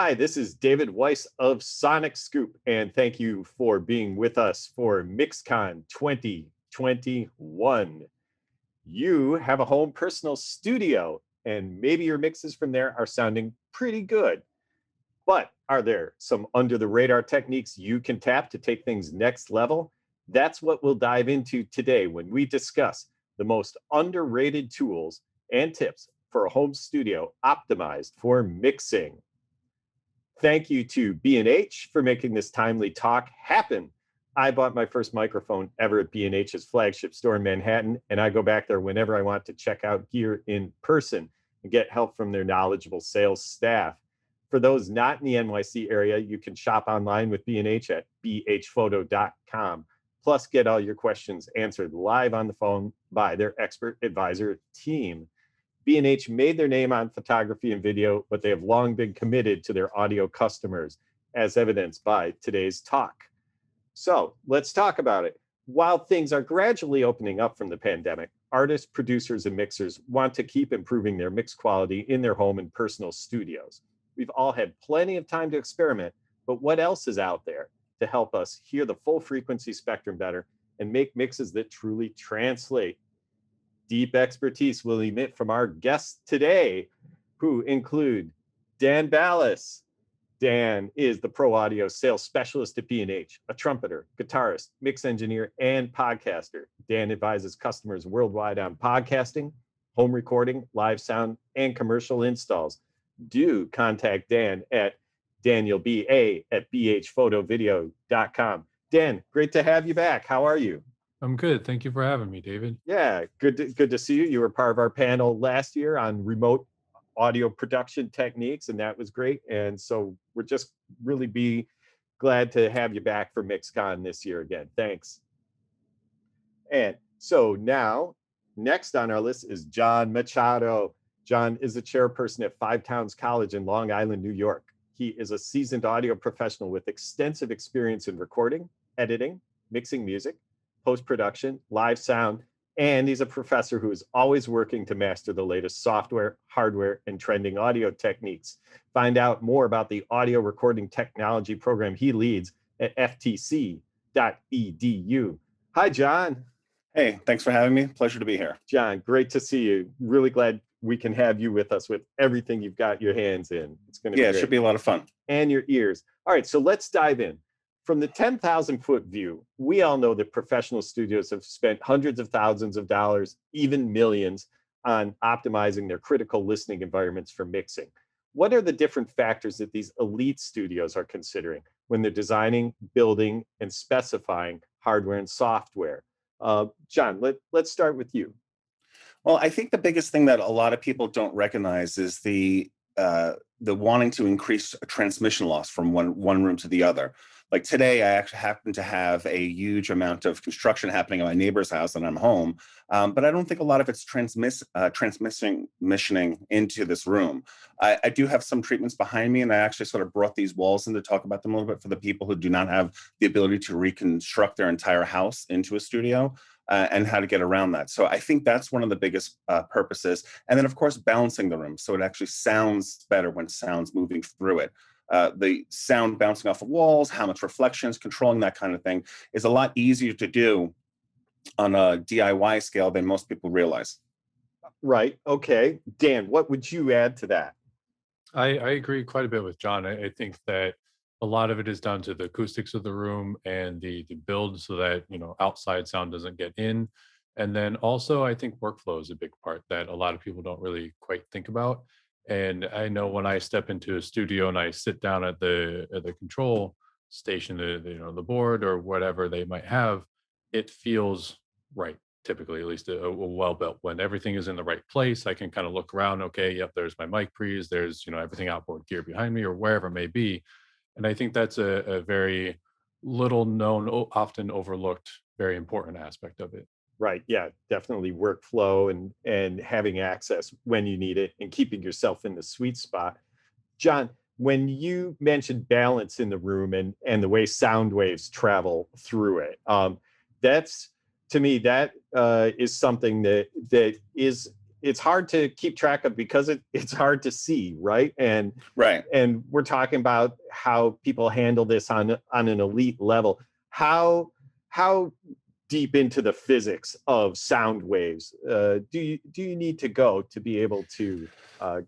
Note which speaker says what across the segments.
Speaker 1: Hi, this is David Weiss of Sonic Scoop, and thank you for being with us for MixCon 2021. You have a home personal studio, and maybe your mixes from there are sounding pretty good. But are there some under the radar techniques you can tap to take things next level? That's what we'll dive into today when we discuss the most underrated tools and tips for a home studio optimized for mixing. Thank you to B&H for making this timely talk happen. I bought my first microphone ever at B&H's flagship store in Manhattan, and I go back there whenever I want to check out gear in person and get help from their knowledgeable sales staff. For those not in the NYC area, you can shop online with B&H at bhphoto.com. Plus, get all your questions answered live on the phone by their expert advisor team. B&H made their name on photography and video, but they have long been committed to their audio customers, as evidenced by today's talk. So let's talk about it. While things are gradually opening up from the pandemic, artists, producers, and mixers want to keep improving their mix quality in their home and personal studios. We've all had plenty of time to experiment, but what else is out there to help us hear the full frequency spectrum better and make mixes that truly translate? Deep expertise will emit from our guests today, who include Dan Ballas. Dan is the pro audio sales specialist at B&H, a trumpeter, guitarist, mix engineer, and podcaster. Dan advises customers worldwide on podcasting, home recording, live sound, and commercial installs. Do contact Dan at danielba@bhphotovideo.com. Dan, great to have you back. How are you?
Speaker 2: I'm good. Thank you for having me, David.
Speaker 1: Yeah, good to see you. You were part of our panel last year on remote audio production techniques, and that was great. And so we're just really be glad to have you back for MixCon this year again. Thanks. And so now, next on our list is John Machado. John is the chairperson at Five Towns College in Long Island, New York. He is a seasoned audio professional with extensive experience in recording, editing, mixing music, post-production, live sound, and he's a professor who is always working to master the latest software, hardware, and trending audio techniques. Find out more about the audio recording technology program he leads at ftc.edu. Hi, John.
Speaker 3: Hey, thanks for having me. Pleasure to be here.
Speaker 1: John, great to see you. Really glad we can have you with us with everything you've got your hands in. It's going to be great.
Speaker 3: It should be a lot of fun.
Speaker 1: And your ears. All right, so let's dive in. From the 10,000-foot view, we all know that professional studios have spent hundreds of thousands of dollars, even millions, on optimizing their critical listening environments for mixing. What are the different factors that these elite studios are considering when they're designing, building, and specifying hardware and software? John, let's start with you.
Speaker 3: Well, I think the biggest thing that a lot of people don't recognize is the wanting to increase transmission loss from one room to the other. Like today, I actually happen to have a huge amount of construction happening at my neighbor's house, and I'm home. But I don't think a lot of it's transmissioning into this room. I do have some treatments behind me, and I actually sort of brought these walls in to talk about them a little bit for the people who do not have the ability to reconstruct their entire house into a studio. And how to get around that. So I think that's one of the biggest purposes. And then, of course, balancing the room so it actually sounds better when sound's moving through it. The sound bouncing off of walls, how much reflections, controlling that kind of thing is a lot easier to do on a DIY scale than most people realize.
Speaker 1: Right. Okay. Dan, what would you add to that?
Speaker 2: I agree quite a bit with John. I think that a lot of it is down to the acoustics of the room and the build so that, outside sound doesn't get in. And then also, I think workflow is a big part that a lot of people don't really quite think about. And I know when I step into a studio and I sit down at the control station, the board or whatever they might have, it feels right. Typically, at least a well built. When everything is in the right place, I can kind of look around. Okay, yep, there's my mic pre's, there's everything outboard gear behind me or wherever it may be. And I think that's a very little known, often overlooked, very important aspect of it.
Speaker 1: Right. Yeah, definitely workflow and having access when you need it and keeping yourself in the sweet spot. John, when you mentioned balance in the room and the way sound waves travel through it, that's, to me, that is something that is it's hard to keep track of because it's hard to see, right?
Speaker 3: Right.
Speaker 1: And we're talking about how people handle this on an elite level. How deep into the physics of sound waves do you need to go to be able to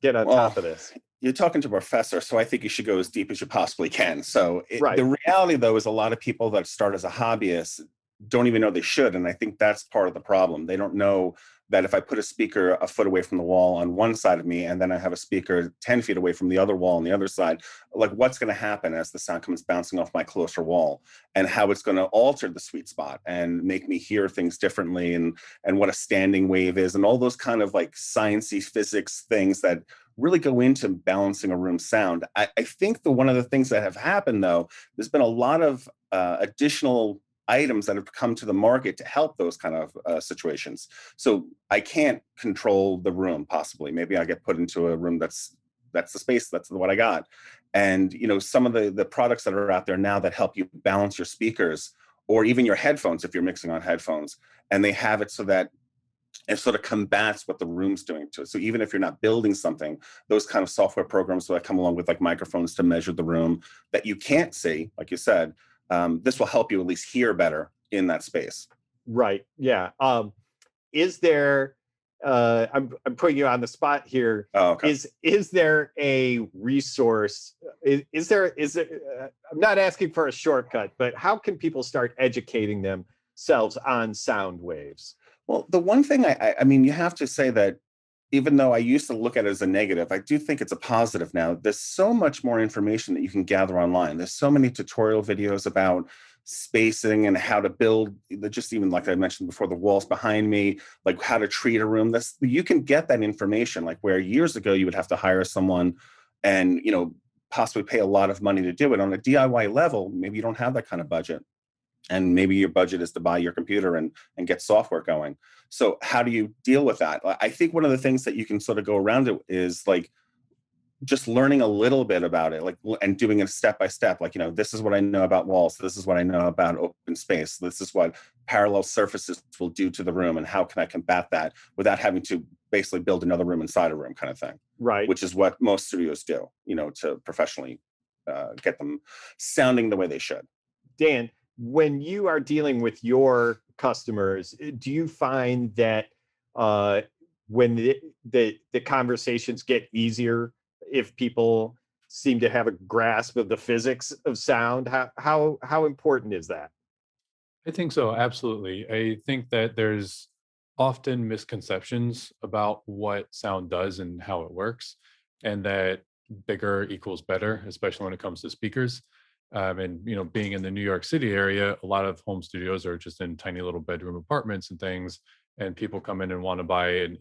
Speaker 1: get on
Speaker 3: Well,
Speaker 1: top of this?
Speaker 3: you're talking to a professor, so I think you should go as deep as you possibly can. So
Speaker 1: Right.
Speaker 3: the reality, though, is a lot of people that start as a hobbyist don't even know they should. And I think that's part of the problem. They don't know that if I put a speaker a foot away from the wall on one side of me, and then I have a speaker 10 feet away from the other wall on the other side, like what's going to happen as the sound comes bouncing off my closer wall, and how it's going to alter the sweet spot and make me hear things differently, and what a standing wave is, and all those kind of like sciencey physics things that really go into balancing a room's sound. I think one of the things that have happened, though, there's been a lot of additional items that have come to the market to help those kind of situations. So I can't control the room, possibly. Maybe I get put into a room that's the space, that's what I got. And some of the products that are out there now that help you balance your speakers, or even your headphones if you're mixing on headphones, and they have it so that it sort of combats what the room's doing to it. So even if you're not building something, those kind of software programs that come along with like microphones to measure the room that you can't see, like you said, this will help you at least hear better in that space.
Speaker 1: Right. Yeah. Is there I'm putting you on the spot here.
Speaker 3: Oh, okay.
Speaker 1: Is there a resource? Is there I'm not asking for a shortcut, but how can people start educating themselves on sound waves?
Speaker 3: Well, the one thing I mean, you have to say that even though I used to look at it as a negative, I do think it's a positive now. There's so much more information that you can gather online. There's so many tutorial videos about spacing and how to build, just even like I mentioned before, the walls behind me, like how to treat a room. You can get that information, like where years ago you would have to hire someone and, possibly pay a lot of money to do it. On a DIY level, maybe you don't have that kind of budget. And maybe your budget is to buy your computer and get software going. So how do you deal with that? I think one of the things that you can sort of go around it is like just learning a little bit about it, like, and doing it step by step. Like, this is what I know about walls. This is what I know about open space. This is what parallel surfaces will do to the room, and how can I combat that without having to basically build another room inside a room, kind of thing.
Speaker 1: Right.
Speaker 3: Which is what most studios do, to professionally get them sounding the way they should.
Speaker 1: Dan, when you are dealing with your customers, do you find that when the conversations get easier if people seem to have a grasp of the physics of sound? How important is that?
Speaker 2: I think so, absolutely. I think that there's often misconceptions about what sound does and how it works, and that bigger equals better, especially when it comes to speakers. And being in the New York City area, a lot of home studios are just in tiny little bedroom apartments and things, and people come in and want to buy an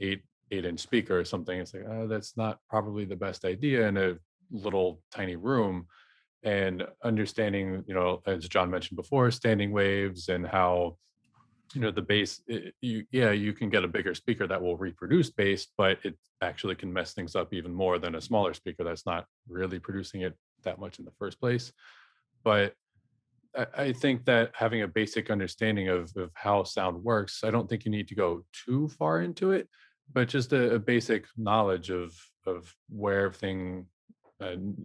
Speaker 2: 8-inch speaker or something. It's like, that's not probably the best idea in a little tiny room. And understanding, as John mentioned before, standing waves, and how the bass, you can get a bigger speaker that will reproduce bass, but it actually can mess things up even more than a smaller speaker that's not really producing it that much in the first place. But I think that having a basic understanding of how sound works, I don't think you need to go too far into it, but just a basic knowledge of where everything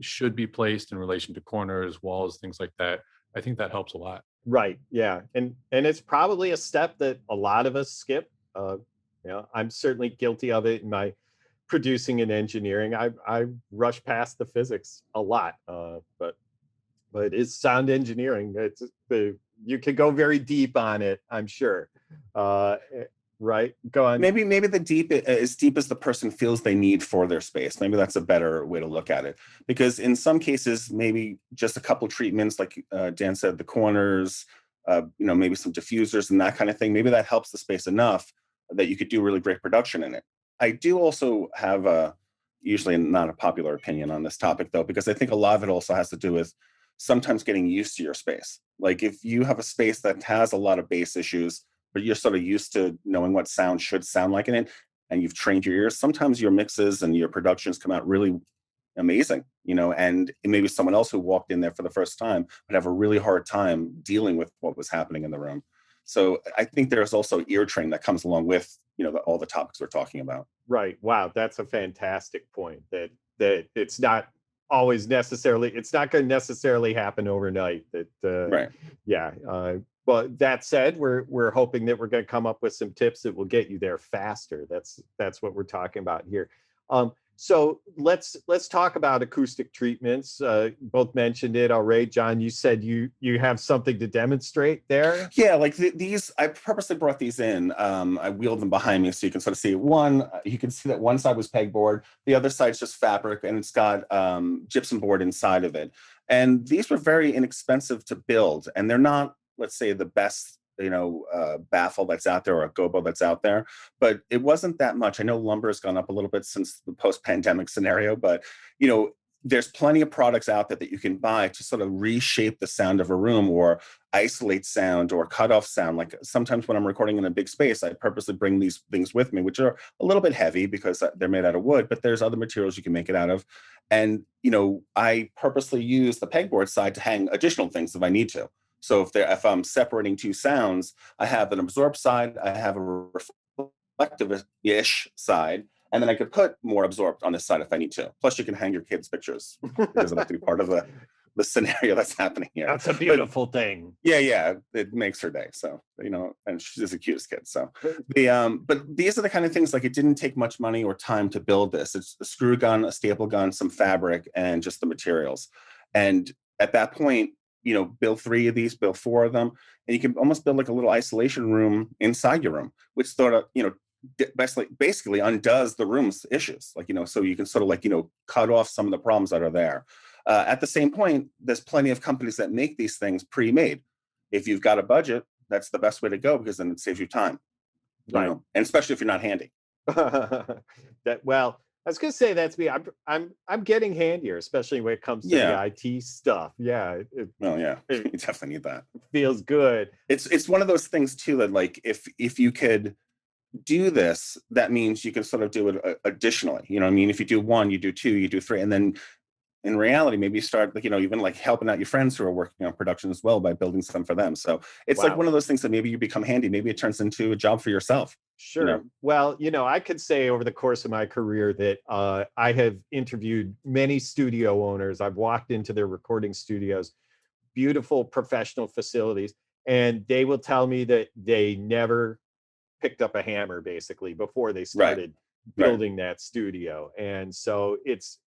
Speaker 2: should be placed in relation to corners, walls, things like that. I think that helps a lot.
Speaker 1: Right. Yeah. And it's probably a step that a lot of us skip. I'm certainly guilty of it in my producing and engineering. I rush past the physics a lot, but it's sound engineering. You can go very deep on it, I'm sure. Right? Go on.
Speaker 3: Maybe the deep, as deep as the person feels they need for their space. Maybe that's a better way to look at it. Because in some cases, maybe just a couple treatments, like Dan said, the corners, maybe some diffusers and that kind of thing. Maybe that helps the space enough that you could do really great production in it. I do also have usually not a popular opinion on this topic, though, because I think a lot of it also has to do with sometimes getting used to your space. Like if you have a space that has a lot of bass issues, but you're sort of used to knowing what sound should sound like in it, and you've trained your ears, sometimes your mixes and your productions come out really amazing, and maybe someone else who walked in there for the first time would have a really hard time dealing with what was happening in the room. So I think there's also ear training that comes along with, all the topics we're talking about.
Speaker 1: Right. Wow, that's a fantastic point. That it's not always necessarily, it's not going to necessarily happen overnight. That
Speaker 3: Right.
Speaker 1: yeah. But that said, we're hoping that we're going to come up with some tips that will get you there faster. That's what we're talking about here. So let's talk about acoustic treatments. Both mentioned it already. John, you said you have something to demonstrate there.
Speaker 3: Yeah, like these, I purposely brought these in. I wheeled them behind me so you can sort of see one. You can see that one side was pegboard, the other side's just fabric, and it's got gypsum board inside of it. And these were very inexpensive to build, and they're not, let's say, the best, baffle that's out there or a gobo that's out there, but it wasn't that much. I know lumber has gone up a little bit since the post-pandemic scenario, but you know, there's plenty of products out there that you can buy to sort of reshape the sound of a room or isolate sound or cut off sound. Like sometimes when I'm recording in a big space, I purposely bring these things with me, which are a little bit heavy because they're made out of wood, but there's other materials you can make it out of. And, I purposely use the pegboard side to hang additional things if I need to. So if I'm separating two sounds, I have an absorb side, I have a reflective-ish side, and then I could put more absorbed on this side if I need to. Plus, you can hang your kids' pictures. It doesn't have to be part of the scenario that's happening here.
Speaker 1: That's a beautiful thing.
Speaker 3: Yeah, it makes her day. So, and she's the cutest kid. So but these are the kind of things, like, it didn't take much money or time to build this. It's a screw gun, a staple gun, some fabric, and just the materials. And at that point, build 3 of these, build 4 of them, and you can almost build like a little isolation room inside your room, which sort of, basically undoes the room's issues. Like, so you can sort of like, cut off some of the problems that are there. At the same point, there's plenty of companies that make these things pre-made. If you've got a budget, that's the best way to go, because then it saves you time,
Speaker 1: Right.
Speaker 3: And especially if you're not handy.
Speaker 1: Well, I was gonna say that's me. I'm getting handier, especially when it comes to the IT stuff. Yeah,
Speaker 3: Well, yeah, you
Speaker 1: it
Speaker 3: definitely need that.
Speaker 1: feels good.
Speaker 3: It's one of those things too that, like, if you could do this, that means you can sort of do it additionally. You know what I mean? If you do 1, you do 2, you do 3, and then in reality, maybe you start, like, even like helping out your friends who are working on production as well by building some for them. So it's like
Speaker 1: Wow.
Speaker 3: one of those things that maybe you become handy. Maybe it turns into a job for yourself.
Speaker 1: Sure. Well, I could say over the course of my career that I have interviewed many studio owners. I've walked into their recording studios, beautiful professional facilities, and they will tell me that they never picked up a hammer basically before they
Speaker 3: Right.
Speaker 1: started
Speaker 3: Right.
Speaker 1: building that studio. And so it's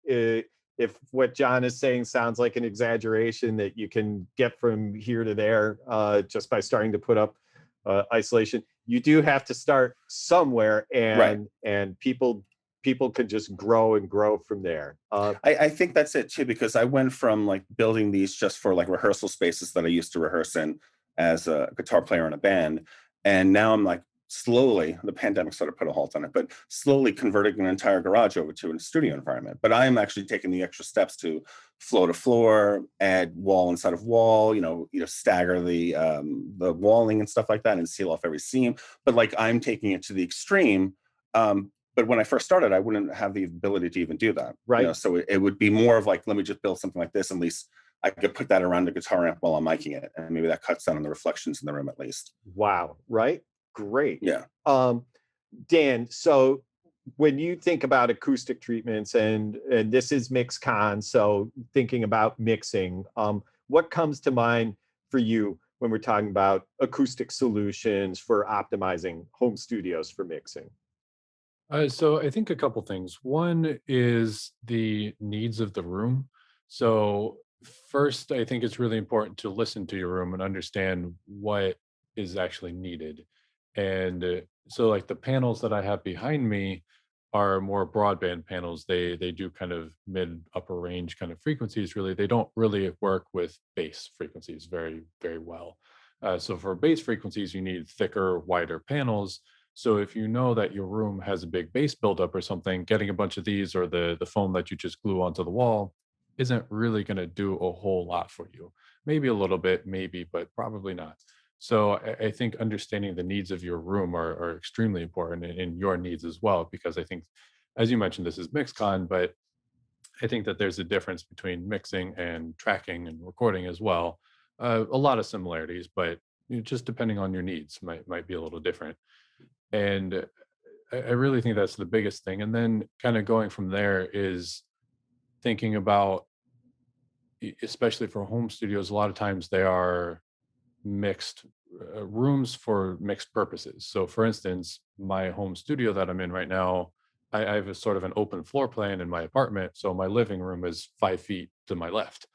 Speaker 1: if what John is saying sounds like an exaggeration, that you can get from here to there just by starting to put up isolation, you do have to start somewhere,
Speaker 3: Right.
Speaker 1: and people can just grow and grow from there.
Speaker 3: I think that's it too, because I went from like building these just for like rehearsal spaces that I used to rehearse in as a guitar player in a band. And now I'm like slowly, the pandemic sort of put a halt on it, but slowly converting an entire garage over to a studio environment. But I am actually taking the extra steps to floor to floor, add wall inside of wall, stagger the walling and stuff like that, and seal off every seam. But like, I'm taking it to the extreme. But when I first started, I wouldn't have the ability to even do that.
Speaker 1: Right.
Speaker 3: So it would be more of like, let me just build something like this. At least I could put that around the guitar amp while I'm miking it, and maybe that cuts down on the reflections in the room at least.
Speaker 1: Wow. Right. Great.
Speaker 3: Yeah.
Speaker 1: Dan, so when you think about acoustic treatments, and this is MixCon, so thinking about mixing, what comes to mind for you when we're talking about acoustic solutions for optimizing home studios for mixing?
Speaker 2: So I think a couple things. One is the needs of the room. So first, I think it's really important to listen to your room and understand what is actually needed. And so, like, the panels that I have behind me are more broadband panels. They do kind of mid upper range kind of frequencies. Really, they don't really work with bass frequencies very very well. So for bass frequencies, you need thicker, wider panels. So if you know that your room has a big bass buildup or something, getting a bunch of these or the foam that you just glue onto the wall isn't really going to do a whole lot for you. Maybe a little bit, maybe, but probably not. So I think understanding the needs of your room are extremely important, and your needs as well, because I think, as you mentioned, this is MixCon, but I think that there's a difference between mixing and tracking and recording as well. A lot of similarities, but just depending on your needs might be a little different. And I really think that's the biggest thing. And then kind of going from there is thinking about, especially for home studios, a lot of times they are mixed rooms for mixed purposes. So, for instance, my home studio that I'm in right now, I have a sort of an open floor plan in my apartment. So, my living room is 5 feet to my left.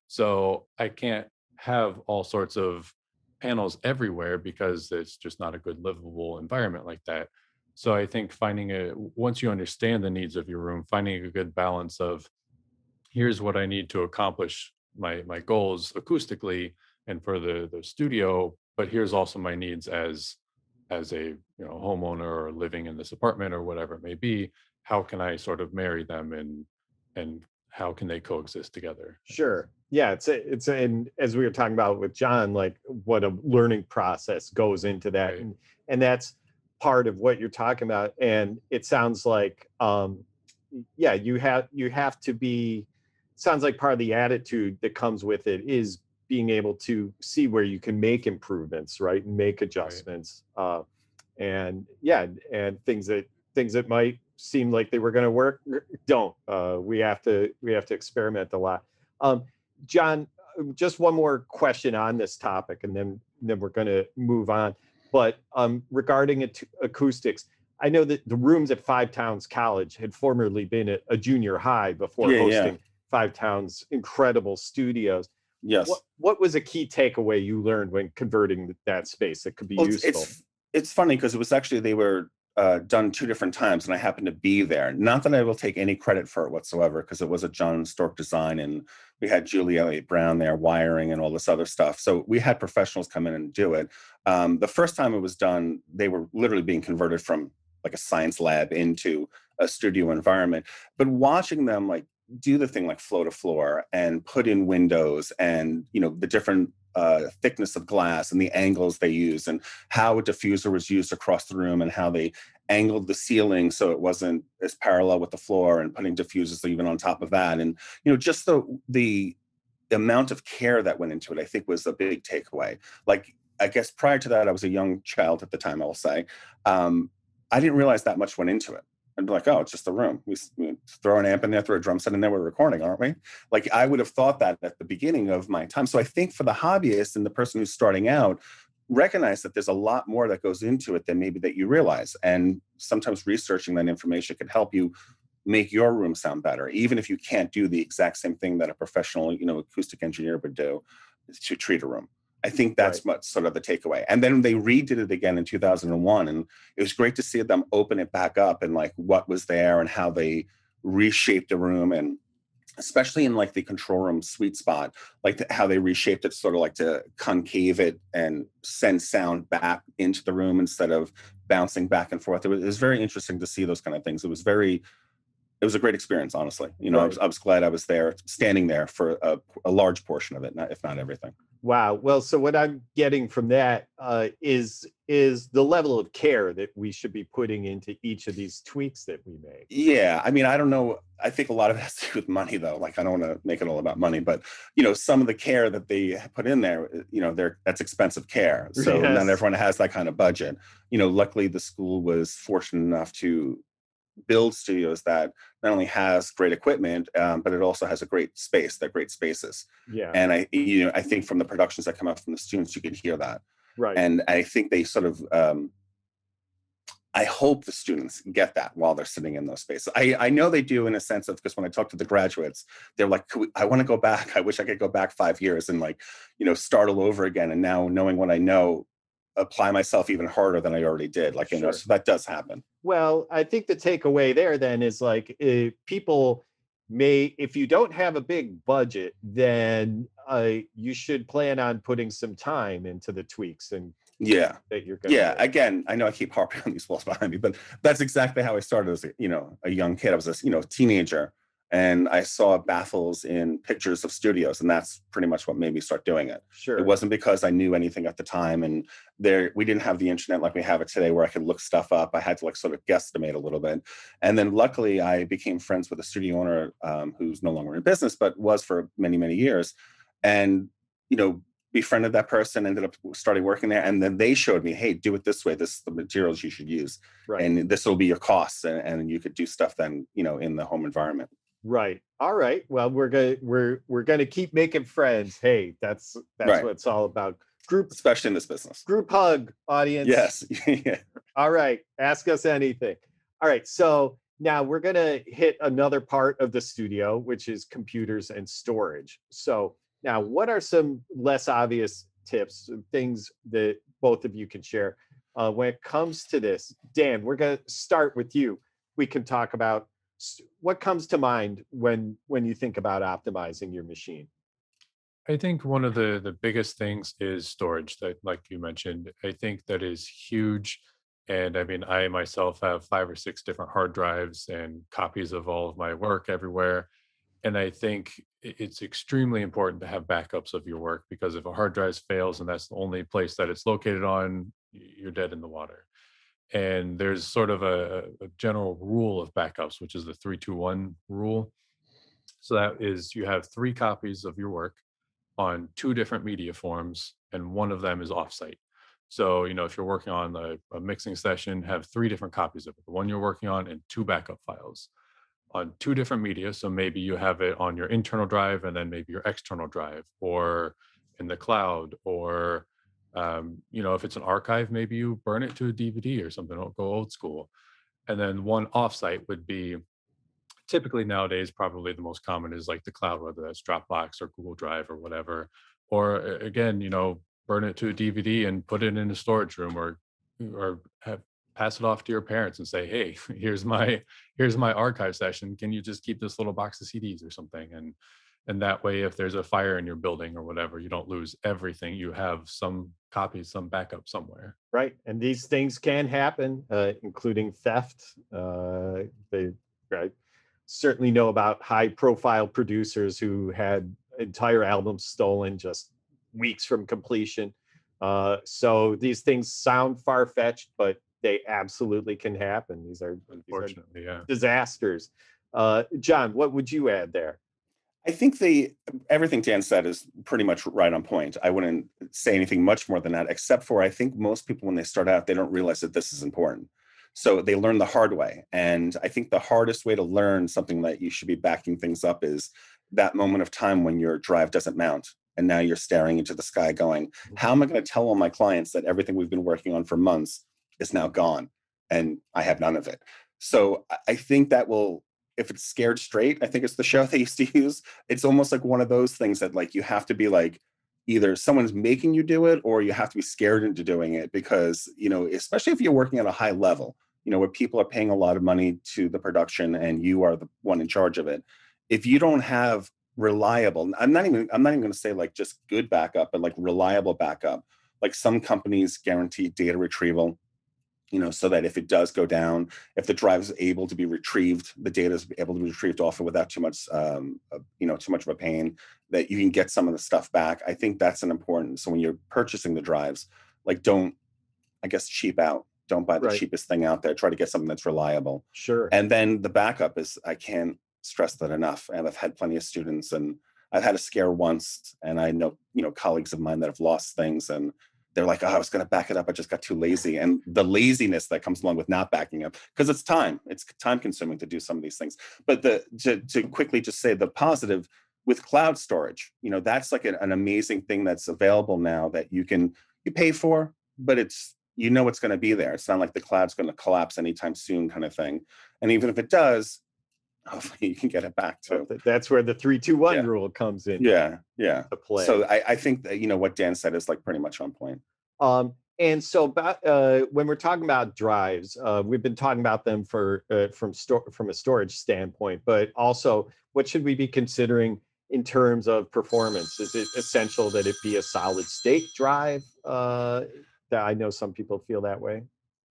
Speaker 2: So, I can't have all sorts of panels everywhere because it's just not a good livable environment like that. So, I think once you understand the needs of your room, finding a good balance of here's what I need to accomplish my goals acoustically and for the studio, but here's also my needs as a homeowner or living in this apartment or whatever it may be. How can I sort of marry them and how can they coexist together? I guess.
Speaker 1: Sure. Yeah, and as we were talking about with John, like what a learning process goes into that.
Speaker 2: Right.
Speaker 1: And that's part of what you're talking about. And it sounds like yeah, you have to be, sounds like part of the attitude that comes with it is being able to see where you can make improvements, right? And make
Speaker 2: Right.
Speaker 1: adjustments. And yeah, and things that might seem like they were going to work don't. We have to experiment a lot. um, John, just one more question on this topic, and then we're going to move on. But regarding acoustics, I know that the rooms at Five Towns College had formerly been a junior high before
Speaker 3: Yeah, yeah.
Speaker 1: hosting Five Towns' incredible studios.
Speaker 3: Yes.
Speaker 1: What was a key takeaway you learned when converting that space that could be
Speaker 3: Well,
Speaker 1: useful?
Speaker 3: it's funny because it was actually they were done two different times, and I happened to be there. Not that I will take any credit for it whatsoever, because it was a John Stork design, and we had Julie Elliott Brown there wiring and all this other stuff. So we had professionals come in and do it. The first time it was done, they were literally being converted from like a science lab into a studio environment. But watching them like do the thing like flow to floor and put in windows and the different thickness of glass and the angles they use and how a diffuser was used across the room and how they angled the ceiling so it wasn't as parallel with the floor and putting diffusers even on top of that. And just the amount of care that went into it, I think, was a big takeaway. Like, I guess prior to that, I was a young child at the time, I will say. I didn't realize that much went into it. I'd be like, oh, it's just a room. We throw an amp in there, throw a drum set in there, we're recording, aren't we? Like, I would have thought that at the beginning of my time. So I think for the hobbyist and the person who's starting out, recognize that there's a lot more that goes into it than maybe that you realize. And sometimes researching that information can help you make your room sound better, even if you can't do the exact same thing that a professional, acoustic engineer would do to treat a room. I think
Speaker 1: Right.
Speaker 3: that's what sort of the takeaway. And then they redid it again in 2001, and it was great to see them open it back up and like what was there and how they reshaped the room, and especially in like the control room sweet spot, like how they reshaped it sort of like to concave it and send sound back into the room instead of bouncing back and forth. It was very interesting to see those kind of things. It was a great experience, honestly.
Speaker 1: Right.
Speaker 3: I was glad I was there, standing there for a large portion of it, if not everything.
Speaker 1: Wow. Well, so what I'm getting from that is the level of care that we should be putting into each of these tweaks that we make.
Speaker 3: Yeah, I mean, I don't know. I think a lot of it has to do with money, though. Like, I don't want to make it all about money, but some of the care that they put in there, that's expensive care. So not
Speaker 1: Yes.
Speaker 3: everyone has that kind of budget. Luckily, the school was fortunate enough to build studios that not only has great equipment, but it also has a great space. They're great spaces,
Speaker 1: Yeah.
Speaker 3: and I think from the productions that come out from the students, you can hear that,
Speaker 1: Right.
Speaker 3: and I think they sort of. I hope the students get that while they're sitting in those spaces. I know they do in a sense of, because when I talk to the graduates, they're like, I want to go back. I wish I could go back 5 years and like, start all over again. And now knowing what I know, apply myself even harder than I already did. Like,
Speaker 1: Sure.
Speaker 3: so that does happen.
Speaker 1: Well, I think the takeaway there then is like people if you don't have a big budget, then you should plan on putting some time into the tweaks and
Speaker 3: Yeah.
Speaker 1: that you're going to
Speaker 3: Yeah.
Speaker 1: make.
Speaker 3: Again, I know I keep harping on these walls behind me, but that's exactly how I started as a young kid. I was a teenager, and I saw baffles in pictures of studios, and that's pretty much what made me start doing it. It
Speaker 1: Sure.
Speaker 3: wasn't because I knew anything at the time, and we didn't have the internet like we have it today, where I could look stuff up. I had to like sort of guesstimate a little bit, and then luckily I became friends with a studio owner who's no longer in business, but was for many years, and you know befriended that person, ended up starting working there, and then they showed me, hey, do it this way. This is the materials you should use,
Speaker 1: Right.
Speaker 3: and this will be your costs, and you could do stuff then, in the home environment.
Speaker 1: Right. All right. Well, we're gonna keep making friends. Hey, that's
Speaker 3: Right.
Speaker 1: what it's all about. Group,
Speaker 3: especially in this business.
Speaker 1: Group hug, audience.
Speaker 3: Yes. Yeah.
Speaker 1: All right. Ask us anything. All right. So now we're gonna hit another part of the studio, which is computers and storage. So now, what are some less obvious tips, things that both of you can share when it comes to this? Dan, we're gonna start with you. We can talk about what comes to mind when you think about optimizing your machine.
Speaker 2: I think one of the biggest things is storage, that like you mentioned. I think that is huge. And I mean, I myself have 5 or 6 different hard drives and copies of all of my work everywhere. And I think it's extremely important to have backups of your work, because if a hard drive fails and that's the only place that it's located on, you're dead in the water. And there's sort of a general rule of backups, which is the 3-2-1 rule. So that is, you have 3 copies of your work on 2 different media forms, and one of them is offsite. So, if you're working on a mixing session, have 3 different copies of it, the one you're working on and 2 backup files on 2 different media. So maybe you have it on your internal drive and then maybe your external drive, or in the cloud, or if it's an archive, maybe you burn it to a DVD or something. Don't go old school. And then one offsite would be, typically nowadays, probably the most common is like the cloud, whether that's Dropbox or Google Drive or whatever. Or again, burn it to a DVD and put it in a storage room, or pass it off to your parents and say, hey, here's my archive session. Can you just keep this little box of CDs or something? And that way, if there's a fire in your building or whatever, you don't lose everything. You have some copies, some backup somewhere.
Speaker 1: Right. And these things can happen, including theft. They right, certainly know about high profile producers who had entire albums stolen just weeks from completion. So these things sound far-fetched, but they absolutely can happen. These are
Speaker 2: Unfortunately, yeah.
Speaker 1: disasters. John, what would you add there?
Speaker 3: I think everything Dan said is pretty much right on point. I wouldn't say anything much more than that, except for I think most people, when they start out, they don't realize that this is important. So they learn the hard way. And I think the hardest way to learn something that you should be backing things up is that moment of time when your drive doesn't mount. And now you're staring into the sky going, how am I going to tell all my clients that everything we've been working on for months is now gone and I have none of it? So I think that will, if it's Scared Straight, I think it's the show they used to use. It's almost like one of those things that like you have to be like, either someone's making you do it or you have to be scared into doing it, because, especially if you're working at a high level, where people are paying a lot of money to the production and you are the one in charge of it. If you don't have reliable, I'm not even going to say like just good backup, but like reliable backup, like some companies guarantee data retrieval, so that if it does go down, if the drive is able to be retrieved, the data is able to be retrieved off without too much, too much of a pain, that you can get some of the stuff back. I think that's an important. So when you're purchasing the drives, like don't, I guess, cheap out. Don't buy the cheapest thing out there. Try to get something that's reliable.
Speaker 1: Sure.
Speaker 3: And then the backup is, I can't stress that enough. And I've had plenty of students, and I've had a scare once, and I know, colleagues of mine that have lost things, and they're like, oh, I was going to back it up. I just got too lazy. And the laziness that comes along with not backing up, because it's time consuming to do some of these things. But to quickly just say the positive with cloud storage, that's like an amazing thing that's available now that you pay for, but it's going to be there. It's not like the cloud's going to collapse anytime soon kind of thing. And even if it does, hopefully you can get it back too.
Speaker 1: That's where the 3-2-1 rule comes in.
Speaker 3: Yeah.
Speaker 1: To play.
Speaker 3: So I think that, what Dan said is like pretty much on point.
Speaker 1: And so when we're talking about drives, we've been talking about them from a storage standpoint, but also what should we be considering in terms of performance? Is it essential that it be a solid state drive? That I know some people feel that way.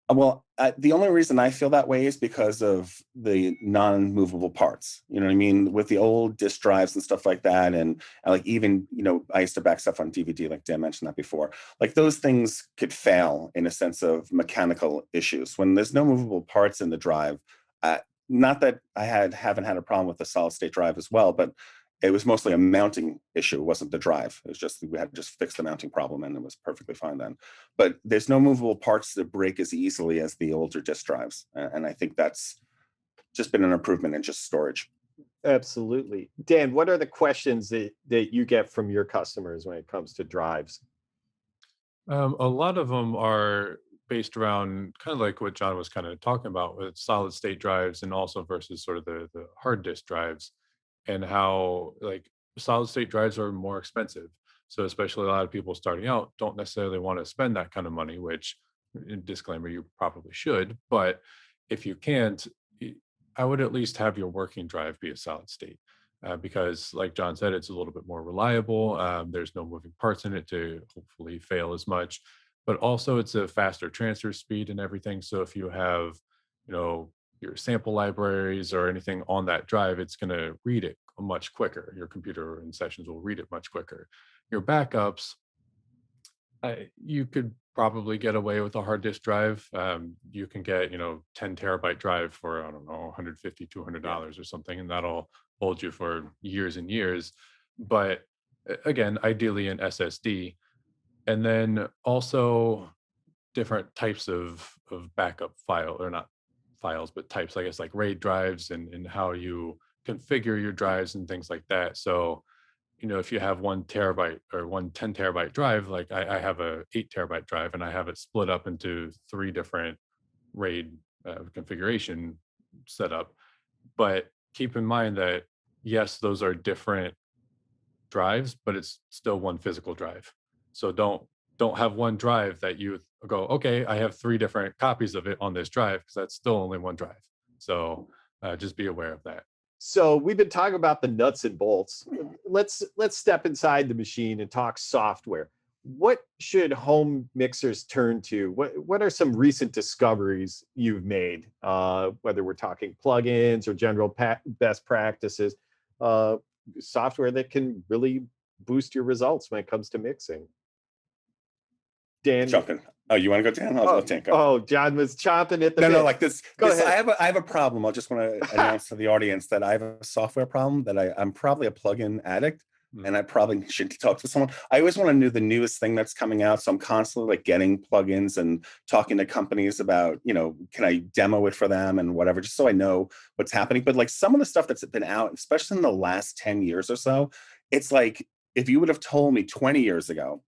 Speaker 3: Well, the only reason I feel that way is because of the non-movable parts. You know what I mean? With the old disk drives and stuff like that, and like even, I used to back stuff on DVD, like Dan mentioned that before. Like those things could fail in a sense of mechanical issues. When there's no movable parts in the drive, not that I haven't had a problem with the solid state drive as well, but it was mostly a mounting issue. It wasn't the drive. It was just, we had to just fix the mounting problem, and it was perfectly fine then. But there's no movable parts that break as easily as the older disk drives. And I think that's just been an improvement in just storage.
Speaker 1: Absolutely. Dan, what are the questions that you get from your customers when it comes to drives?
Speaker 2: A lot of them are based around kind of like what John was kind of talking about with solid state drives, and also versus sort of the hard disk drives, and how like solid state drives are more expensive. So especially a lot of people starting out don't necessarily want to spend that kind of money, which, disclaimer, you probably should. But if you can't, I would at least have your working drive be a solid state. Because, like John said, it's a little bit more reliable. There's no moving parts in it to hopefully fail as much, but also it's a faster transfer speed and everything. So if you have, your sample libraries or anything on that drive, it's going to read it much quicker. Your computer in sessions will read it much quicker. Your backups, you could probably get away with a hard disk drive. You can get, 10 terabyte drive for, I don't know, 150, $200 or something, and that'll hold you for years and years. But again, ideally an SSD. And then also different types of backup file, or not files, but types, I guess, like RAID drives, and how you configure your drives and things like that. So, if you have 1 terabyte or 10 terabyte drive, like I have a 8 terabyte drive, and I have it split up into 3 different RAID configuration setup. But keep in mind that, yes, those are different drives, but it's still one physical drive. So don't have one drive that you go, okay, I have 3 different copies of it on this drive, because that's still only one drive. So just be aware of that.
Speaker 1: So we've been talking about the nuts and bolts. Let's step inside the machine and talk software. What should home mixers turn to? What are some recent discoveries you've made? Whether we're talking plugins or general best practices, software that can really boost your results when it comes to mixing. Dan,
Speaker 3: Jumping. Oh, you want to go, Dan? I'll take it.
Speaker 1: Oh, John was chomping at the bit.
Speaker 3: No, like this.
Speaker 1: Go ahead.
Speaker 3: I have a problem. I just want to announce to the audience that I have a software problem, that I'm probably a plugin addict, and I probably should talk to someone. I always want to know the newest thing that's coming out. So I'm constantly like getting plugins and talking to companies about, can I demo it for them and whatever, just so I know what's happening. But like some of the stuff that's been out, especially in the last 10 years or so, it's like, if you would have told me 20 years ago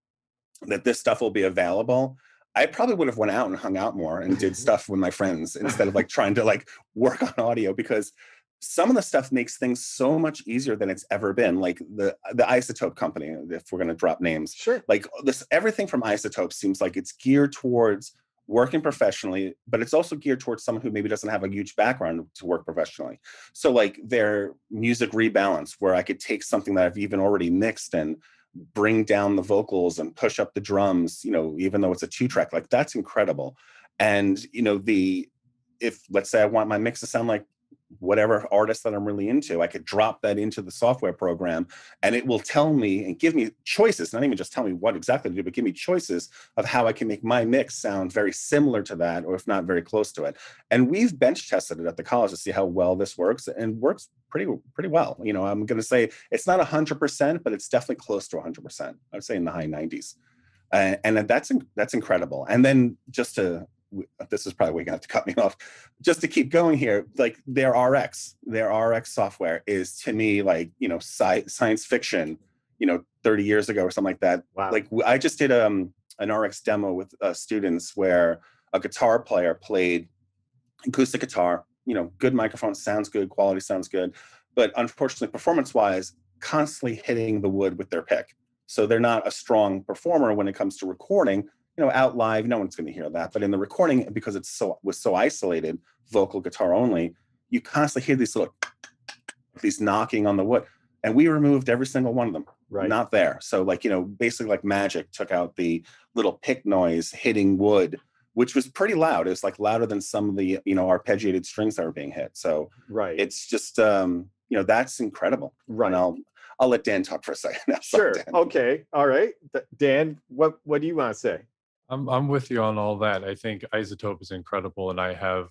Speaker 3: that this stuff will be available, I probably would have went out and hung out more and did stuff with my friends instead of like trying to like work on audio, because some of the stuff makes things so much easier than it's ever been. Like the Isotope company, if we're going to drop names,
Speaker 1: sure.
Speaker 3: Like everything from Isotope seems like it's geared towards working professionally, but it's also geared towards someone who maybe doesn't have a huge background to work professionally. So like their music rebalance, where I could take something that I've even already mixed and bring down the vocals and push up the drums, even though it's a 2-track, like that's incredible. And, if let's say I want my mix to sound like whatever artist that I'm really into, I could drop that into the software program, and it will tell me and give me choices, not even just tell me what exactly to do, but give me choices of how I can make my mix sound very similar to that, or if not very close to it. And we've bench tested it at the college to see how well this works, and works pretty well. I'm going to say it's not 100%, but it's definitely close to 100%. I'd say in the high 90s. And that's incredible. And then this is probably where you have to cut me off, just to keep going here. Like their RX software is, to me, like, science fiction, 30 years ago or something like that.
Speaker 1: Wow.
Speaker 3: Like I just did an RX demo with students where a guitar player played acoustic guitar, good microphone, sounds good, quality sounds good, but unfortunately, performance-wise, constantly hitting the wood with their pick. So they're not a strong performer when it comes to recording. Out live, no one's going to hear that. But in the recording, because it was so isolated, vocal guitar only, you constantly hear these knocking on the wood. And we removed every single one of them.
Speaker 1: Right.
Speaker 3: Not there. So basically like magic, took out the little pick noise hitting wood, which was pretty loud. It was like louder than some of the, arpeggiated strings that were being hit. So
Speaker 1: right.
Speaker 3: It's just, that's incredible.
Speaker 1: Right.
Speaker 3: And I'll let Dan talk for a second.
Speaker 1: Sure. Okay. All right. Dan, what do you want to say?
Speaker 2: I'm with you on all that. I think Isotope is incredible, and I have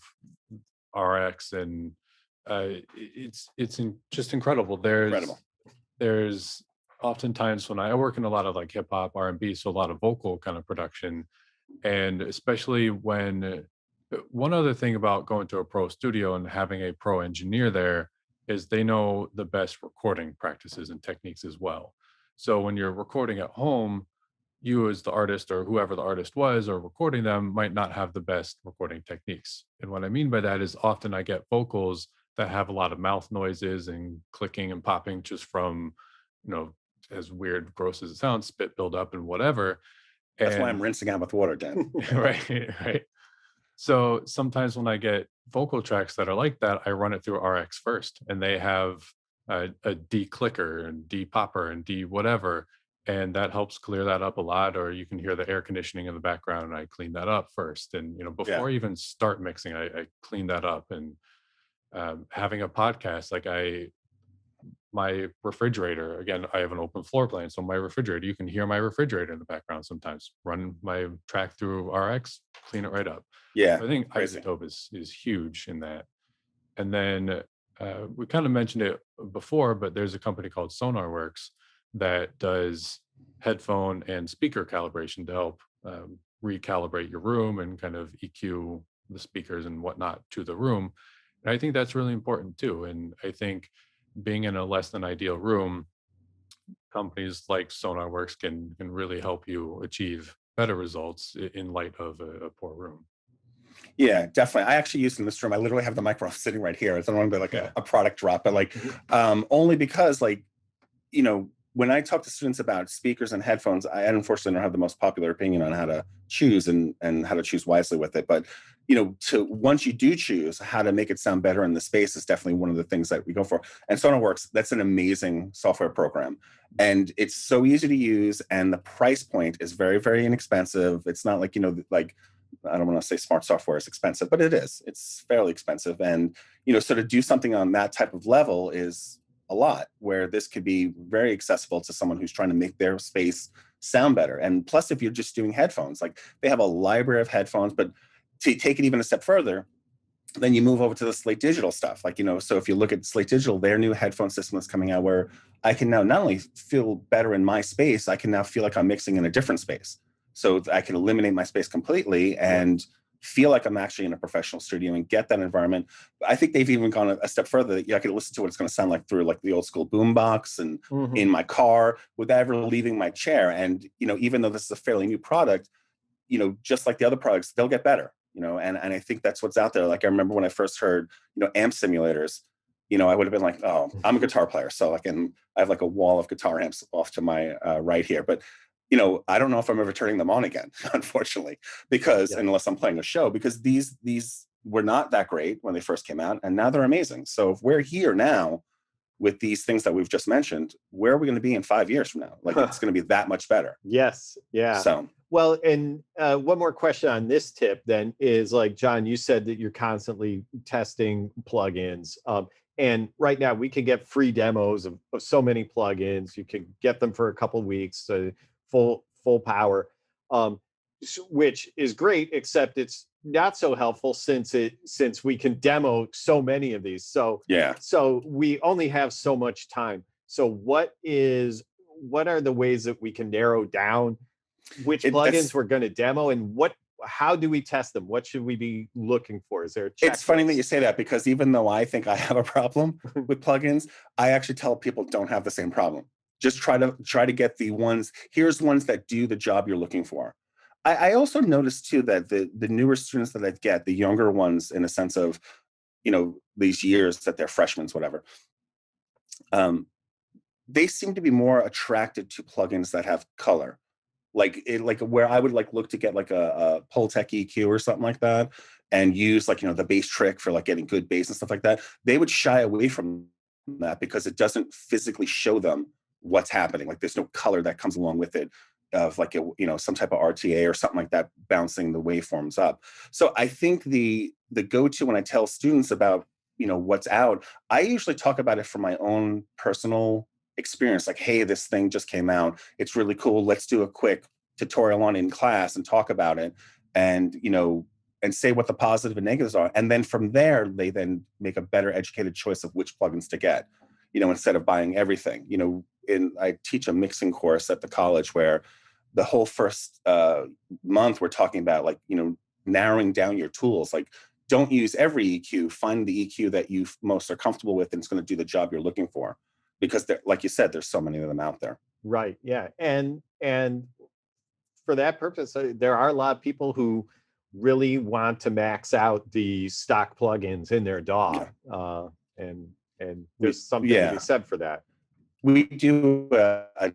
Speaker 2: RX, and it's just incredible. There's
Speaker 3: Incredible.
Speaker 2: there's oftentimes when I work in a lot of like hip hop, R&B, so a lot of vocal kind of production, and especially when one other thing about going to a pro studio and having a pro engineer there is they know the best recording practices and techniques as well. So when you're recording at home, you as the artist or whoever the artist was or recording them might not have the best recording techniques. And what I mean by that is often I get vocals that have a lot of mouth noises and clicking and popping just from, you know, as weird, gross as it sounds, spit buildup and whatever.
Speaker 3: That's why
Speaker 2: And
Speaker 3: I'm rinsing out with water, Dan.
Speaker 2: right, right. So sometimes when I get vocal tracks that are like that, I run it through RX first, and they have a D clicker and D popper and D whatever, and that helps clear that up a lot. Or you can hear the air conditioning in the background, and I clean that up first. And
Speaker 3: Yeah.
Speaker 2: before I even start mixing, I clean that up. And having a podcast, like my refrigerator, again, I have an open floor plan, so my refrigerator, you can hear my refrigerator in the background sometimes. Run my track through RX, clean it right up.
Speaker 3: Yeah.
Speaker 2: I think
Speaker 3: Crazy.
Speaker 2: isotope is huge in that. And then we kind of mentioned it before, but there's a company called SonarWorks that does headphone and speaker calibration to help recalibrate your room and kind of EQ the speakers and whatnot to the room. And I think that's really important too. And I think being in a less than ideal room, companies like SonarWorks can really help you achieve better results in light of a poor room.
Speaker 3: Yeah, definitely. I actually use in this room. I literally have the microphone sitting right here. I don't want to be like
Speaker 2: Yeah.
Speaker 3: a product drop, but like only because like, when I talk to students about speakers and headphones, I unfortunately don't have the most popular opinion on how to choose and how to choose wisely with it. But to once you do choose how to make it sound better in the space is definitely one of the things that we go for. And SonarWorks, that's an amazing software program, and it's so easy to use, and the price point is very, very inexpensive. It's not like like I don't want to say smart software is expensive, but it is. It's fairly expensive, and so to do something on that type of level is a lot, where this could be very accessible to someone who's trying to make their space sound better. And plus, if you're just doing headphones, like they have a library of headphones, but to take it even a step further, then you move over to the Slate Digital stuff. Like, so if you look at Slate Digital, their new headphone system is coming out where I can now not only feel better in my space, I can now feel like I'm mixing in a different space. So I can eliminate my space completely and feel like I'm actually in a professional studio and get that environment. I think they've even gone a step further. I can listen to what it's going to sound like through like the old school boombox and in my car without ever leaving my chair. And, even though this is a fairly new product, just like the other products, they'll get better, and I think that's what's out there. Like I remember when I first heard, amp simulators, I would have been like, oh, I'm a guitar player. So I have like a wall of guitar amps off to my right here. But I don't know if I'm ever turning them on again, unfortunately, because unless I'm playing a show, because these were not that great when they first came out, and now they're amazing. So if we're here now with these things that we've just mentioned, where are we going to be in 5 years from now? Like it's going to be that much better.
Speaker 1: Yes. Yeah.
Speaker 3: So
Speaker 1: well, and one more question on this tip then is like, John, you said that you're constantly testing plugins. And right now we can get free demos of so many plugins. You can get them for a couple of weeks, so full power, which is great, except it's not so helpful since we can demo so many of these. So we only have so much time. So what are the ways that we can narrow down which plugins we're going to demo, and how do we test them? What should we be looking for? Is there a checklist?
Speaker 3: It's funny that you say that, because even though I think I have a problem with plugins, I actually tell people don't have the same problem. Just try to get the ones. Here's ones that do the job you're looking for. I also noticed too that the newer students that I get, the younger ones, in a sense of, these years that they're freshmen, whatever, they seem to be more attracted to plugins that have color. Like where I would like look to get like a Pultec EQ or something like that, and use like the bass trick for like getting good bass and stuff like that. They would shy away from that because it doesn't physically show them what's happening. Like there's no color that comes along with it, of like some type of RTA or something like that bouncing the waveforms up. So I think the go-to when I tell students about what's out, I usually talk about it from my own personal experience. Like, hey, this thing just came out, it's really cool, let's do a quick tutorial on it in class and talk about it, and and say what the positive and negatives are, and then from there they then make a better educated choice of which plugins to get. instead of buying everything. I teach a mixing course at the college where the whole first month we're talking about, like, narrowing down your tools. Like, don't use every EQ. Find the EQ that you most are comfortable with, and it's going to do the job you're looking for. Because, like you said, there's so many of them out there.
Speaker 1: Right. Yeah. And for that purpose, there are a lot of people who really want to max out the stock plugins in their DAW, and there's something to be said for that.
Speaker 3: We do a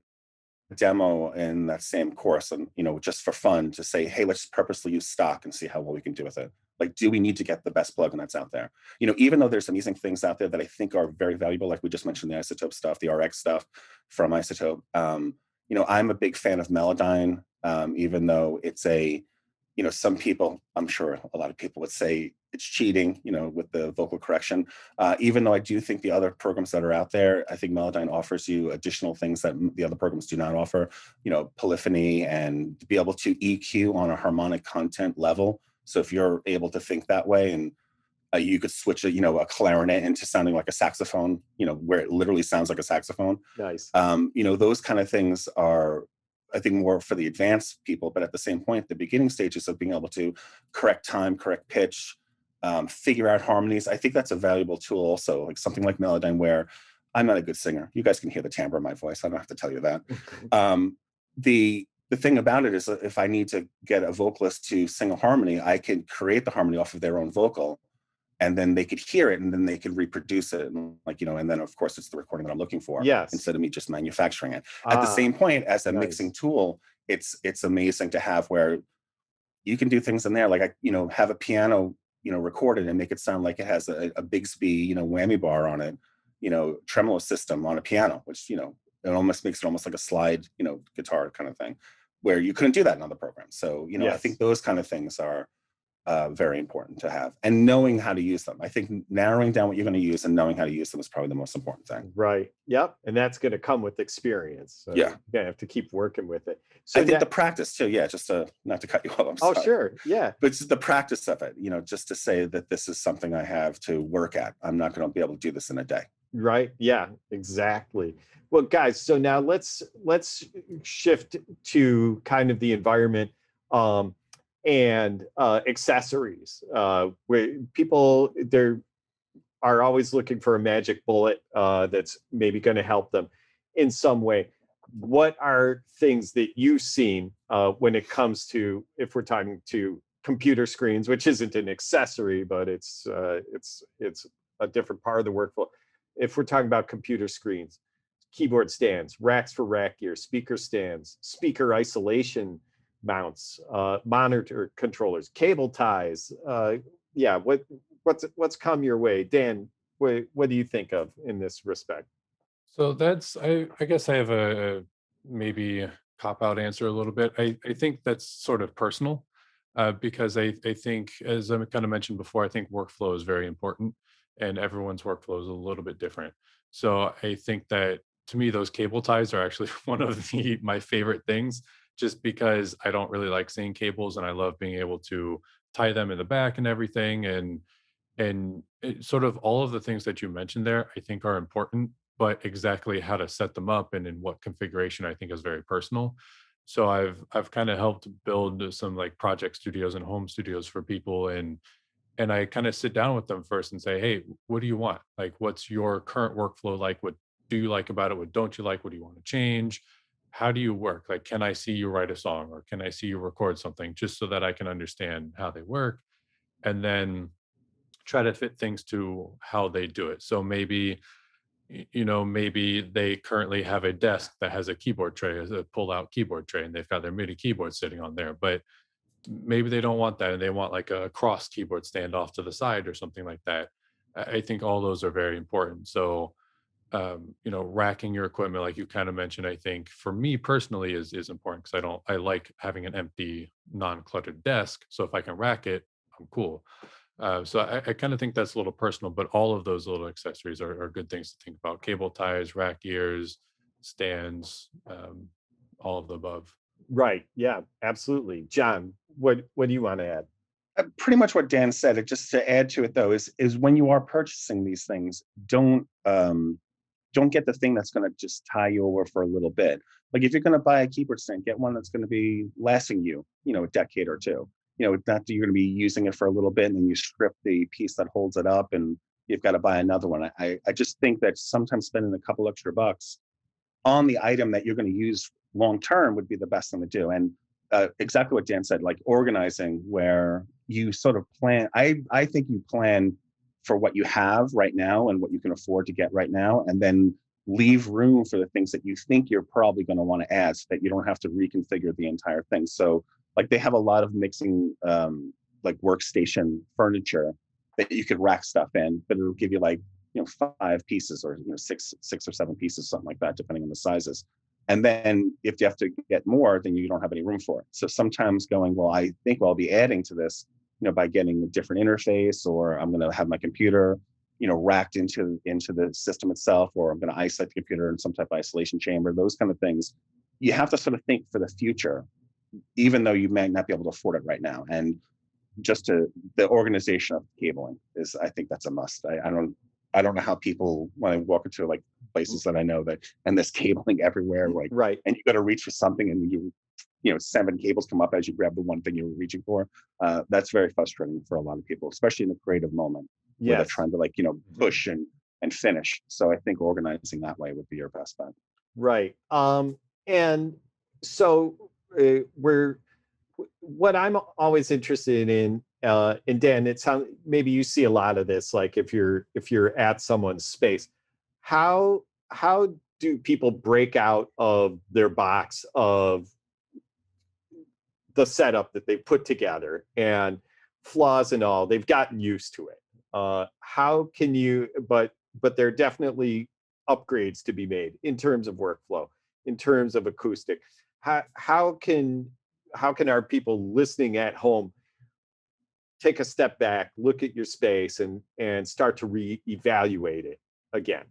Speaker 3: demo in that same course, and just for fun, to say, hey, let's purposely use stock and see how well we can do with it. Like, do we need to get the best plugin that's out there? Even though there's amazing things out there that I think are very valuable, like we just mentioned, the Isotope stuff, the RX stuff from Isotope. I'm a big fan of Melodyne, even though it's some people, I'm sure a lot of people would say it's cheating, with the vocal correction. Even though I do think the other programs that are out there, I think Melodyne offers you additional things that the other programs do not offer, polyphony, and to be able to EQ on a harmonic content level. So if you're able to think that way, and you could switch a clarinet into sounding like a saxophone, where it literally sounds like a saxophone.
Speaker 1: Nice.
Speaker 3: Those kind of things are, I think, more for the advanced people, but at the same point, the beginning stages of being able to correct time, correct pitch, figure out harmonies. I think that's a valuable tool also, like something like Melodyne, where I'm not a good singer. You guys can hear the timbre of my voice. I don't have to tell you that. The thing about it is that if I need to get a vocalist to sing a harmony, I can create the harmony off of their own vocal, and then they could hear it, and then they could reproduce it, and and then of course it's the recording that I'm looking for.
Speaker 1: Yes.
Speaker 3: Instead of me just manufacturing it. At the same point, as a mixing tool, it's amazing to have, where you can do things in there, like have a piano, recorded and make it sound like it has a Bigsby, whammy bar on it, tremolo system on a piano, which it almost makes it almost like a slide, guitar kind of thing, where you couldn't do that in other programs. So I think those kind of things are very important to have, and knowing how to use them. I think narrowing down what you're going to use and knowing how to use them is probably the most important thing.
Speaker 1: Right. Yep. And that's going to come with experience. So you're going to have to keep working with it. So
Speaker 3: I think the practice too. Yeah. Just not to cut you off. I'm sorry.
Speaker 1: Oh, sure. Yeah.
Speaker 3: But it's the practice of it, just to say that this is something I have to work at. I'm not going to be able to do this in a day.
Speaker 1: Right. Yeah, exactly. Well, guys, so now let's shift to kind of the environment, and accessories, where people are always looking for a magic bullet that's maybe going to help them in some way. What are things that you've seen when it comes to, if we're talking to computer screens, which isn't an accessory, but it's a different part of the workflow. If we're talking about computer screens, keyboard stands, racks for rack gear, speaker stands, speaker isolation mounts, monitor controllers, cable ties. What's come your way, Dan? What do you think of in this respect?
Speaker 2: So that's, I guess I have a maybe cop-out answer a little bit. I think that's sort of personal, because I think, as I kind of mentioned before, I think workflow is very important, and everyone's workflow is a little bit different. So I think that, to me, those cable ties are actually one of my favorite things, just because I don't really like seeing cables, and I love being able to tie them in the back and everything. And sort of all of the things that you mentioned there, I think, are important, but exactly how to set them up and in what configuration, I think, is very personal. So I've kind of helped build some like project studios and home studios for people, and I kind of sit down with them first and say, hey, what do you want? Like, what's your current workflow like? What do you like about it? What don't you like? What do you want to change? How do you work? Like, can I see you write a song, or can I see you record something, just so that I can understand how they work, and then try to fit things to how they do it. So maybe, maybe they currently have a desk that has a keyboard tray, as a pull-out keyboard tray, and they've got their MIDI keyboard sitting on there, but maybe they don't want that, and they want like a cross keyboard stand off to the side or something like that. I think all those are very important. So, racking your equipment, like you kind of mentioned, I think for me personally is important, because I like having an empty, non-cluttered desk. So if I can rack it, I'm cool. So I kind of think that's a little personal, but all of those little accessories are good things to think about: cable ties, rack gears, stands, all of the above.
Speaker 1: Right. Yeah, absolutely. John, what do you want to add?
Speaker 3: Pretty much what Dan said. Just to add to it, though, is when you are purchasing these things, don't don't get the thing that's going to just tie you over for a little bit. Like if you're going to buy a keyboard stand, get one that's going to be lasting you, a decade or two. It's not that you're going to be using it for a little bit and then you strip the piece that holds it up and you've got to buy another one. I just think that sometimes spending a couple extra bucks on the item that you're going to use long term would be the best thing to do. And exactly what Dan said, like organizing where you sort of plan. I think you plan for what you have right now and what you can afford to get right now, and then leave room for the things that you think you're probably going to want to add so that you don't have to reconfigure the entire thing. So like they have a lot of mixing like workstation furniture that you could rack stuff in, but it'll give you like 5 pieces or six or 7 pieces, something like that, depending on the sizes. And then if you have to get more, then you don't have any room for it. So sometimes going, well, I think I'll be adding to this, by getting a different interface, or I'm going to have my computer, racked into the system itself, or I'm going to isolate the computer in some type of isolation chamber, those kind of things. You have to sort of think for the future, even though you may not be able to afford it right now. And the organization of cabling is, I think that's a must. I don't know how people, when I walk into like places that I know that, and there's cabling everywhere, like,
Speaker 1: right.
Speaker 3: And you got to reach for something and 7 cables come up as you grab the one thing you were reaching for. That's very frustrating for a lot of people, especially in the creative moment where they're trying to push and finish. So I think organizing that way would be your best bet.
Speaker 1: Right. And so what I'm always interested in, and Dan, it sounds, maybe you see a lot of this, like if you're at someone's space, how do people break out of their box of the setup that they put together and flaws and all? They've gotten used to it. How can you, but there are definitely upgrades to be made in terms of workflow, in terms of acoustic. How can our people listening at home take a step back, look at your space and start to reevaluate it again?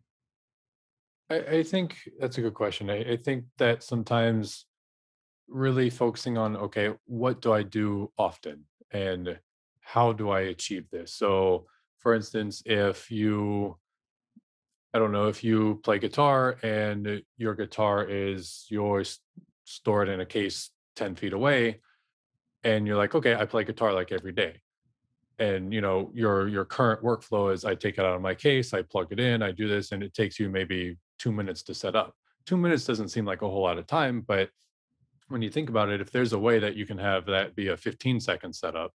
Speaker 2: I think that's a good question. I think that sometimes really focusing on, okay, what do I do often and how do I achieve this? So for instance, if you play guitar and your guitar is yours stored in a case 10 feet away, and you're like, okay, I play guitar like every day. And your current workflow is I take it out of my case, I plug it in, I do this, and it takes you maybe 2 minutes to set up. 2 minutes doesn't seem like a whole lot of time, but when you think about it, if there's a way that you can have that be a 15-second setup,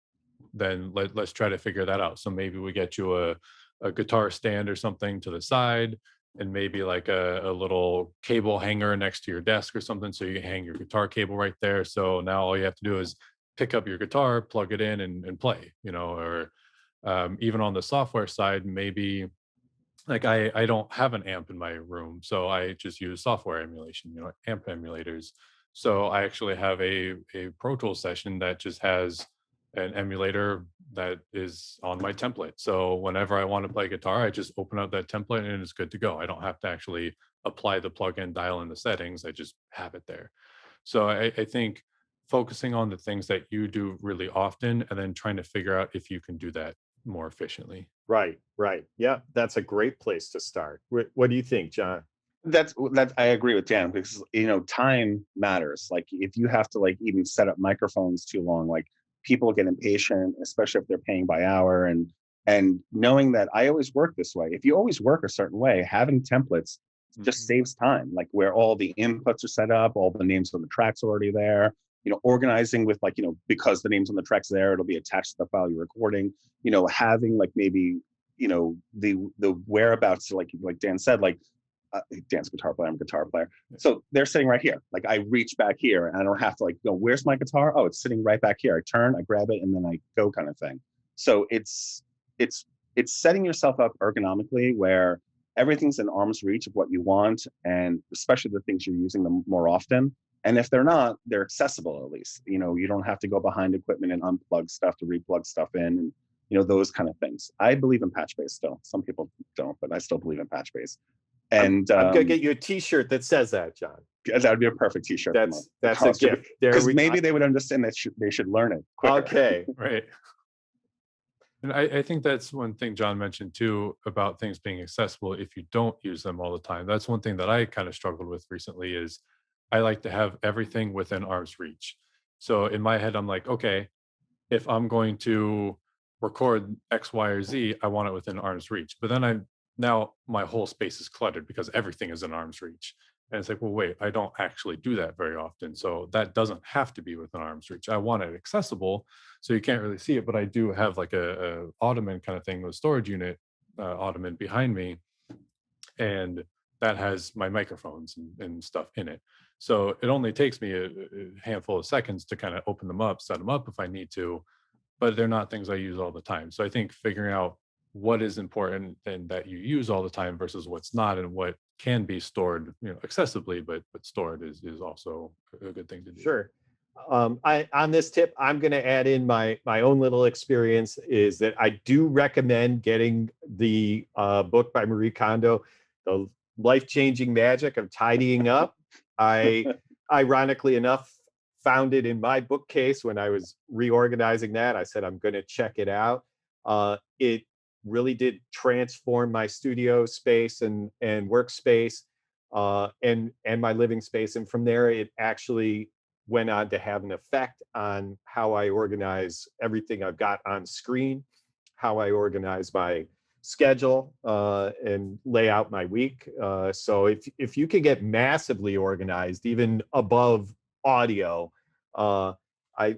Speaker 2: then let's try to figure that out. So maybe we get you a guitar stand or something to the side, and maybe like a little cable hanger next to your desk or something, so you hang your guitar cable right there. So now all you have to do is pick up your guitar, plug it in, and play. Or even on the software side, maybe like I don't have an amp in my room, so I just use software emulation, amp emulators. So I actually have a Pro Tools session that just has an emulator that is on my template. So whenever I want to play guitar, I just open up that template and it's good to go. I don't have to actually apply the plugin, dial in the settings. I just have it there. So I think focusing on the things that you do really often and then trying to figure out if you can do that more efficiently.
Speaker 1: Right. Yeah, that's a great place to start. What do you think, John?
Speaker 3: That's I agree with Dan, because time matters. Like if you have to like even set up microphones too long, like people get impatient, especially if they're paying by hour. And knowing that I always work this way. If you always work a certain way, having templates just saves time. Like where all the inputs are set up, all the names on the tracks are already there. Organizing with like because the names on the tracks there, it'll be attached to the file you're recording. Having like maybe the whereabouts, like Dan said, like. Dan's a guitar player, I'm a guitar player. So they're sitting right here. Like I reach back here and I don't have to like go, where's my guitar? Oh, it's sitting right back here. I turn, I grab it, and then I go, kind of thing. So it's setting yourself up ergonomically where everything's in arm's reach of what you want, and especially the things you're using them more often. And if they're not, they're accessible at least. You don't have to go behind equipment and unplug stuff to replug stuff in, and those kind of things. I believe in patch base still. Some people don't, but I still believe in patch base. And
Speaker 1: I'm gonna get you a T-shirt that says that, John.
Speaker 3: That would be a perfect T-shirt.
Speaker 1: That's a gift.
Speaker 3: Because maybe they would understand that they should learn it quicker.
Speaker 1: Okay,
Speaker 2: right. And I think that's one thing John mentioned too about things being accessible if you don't use them all the time. That's one thing that I kind of struggled with recently is I like to have everything within arm's reach. So in my head, I'm like, okay, if I'm going to record X, Y, or Z, I want it within arm's reach. But then now my whole space is cluttered because everything is in arm's reach. And it's like, well, wait, I don't actually do that very often. So that doesn't have to be within arm's reach. I want it accessible so you can't really see it, but I do have like a ottoman kind of thing with storage unit ottoman behind me, and that has my microphones and stuff in it. So it only takes me a handful of seconds to kind of open them up, set them up if I need to, but they're not things I use all the time. So I think figuring out what is important and that you use all the time versus what's not, and what can be stored, accessibly, but stored is also a good thing to do.
Speaker 1: Sure. I on this tip, I'm going to add in my own little experience is that I do recommend getting the book by Marie Kondo, The Life-Changing Magic of Tidying Up. I, ironically enough, found it in my bookcase when I was reorganizing that. I said, I'm going to check it out. It really did transform my studio space and workspace and my living space. And from there, it actually went on to have an effect on how I organize everything I've got on screen, how I organize my schedule and lay out my week. So if you could get massively organized, even above audio, I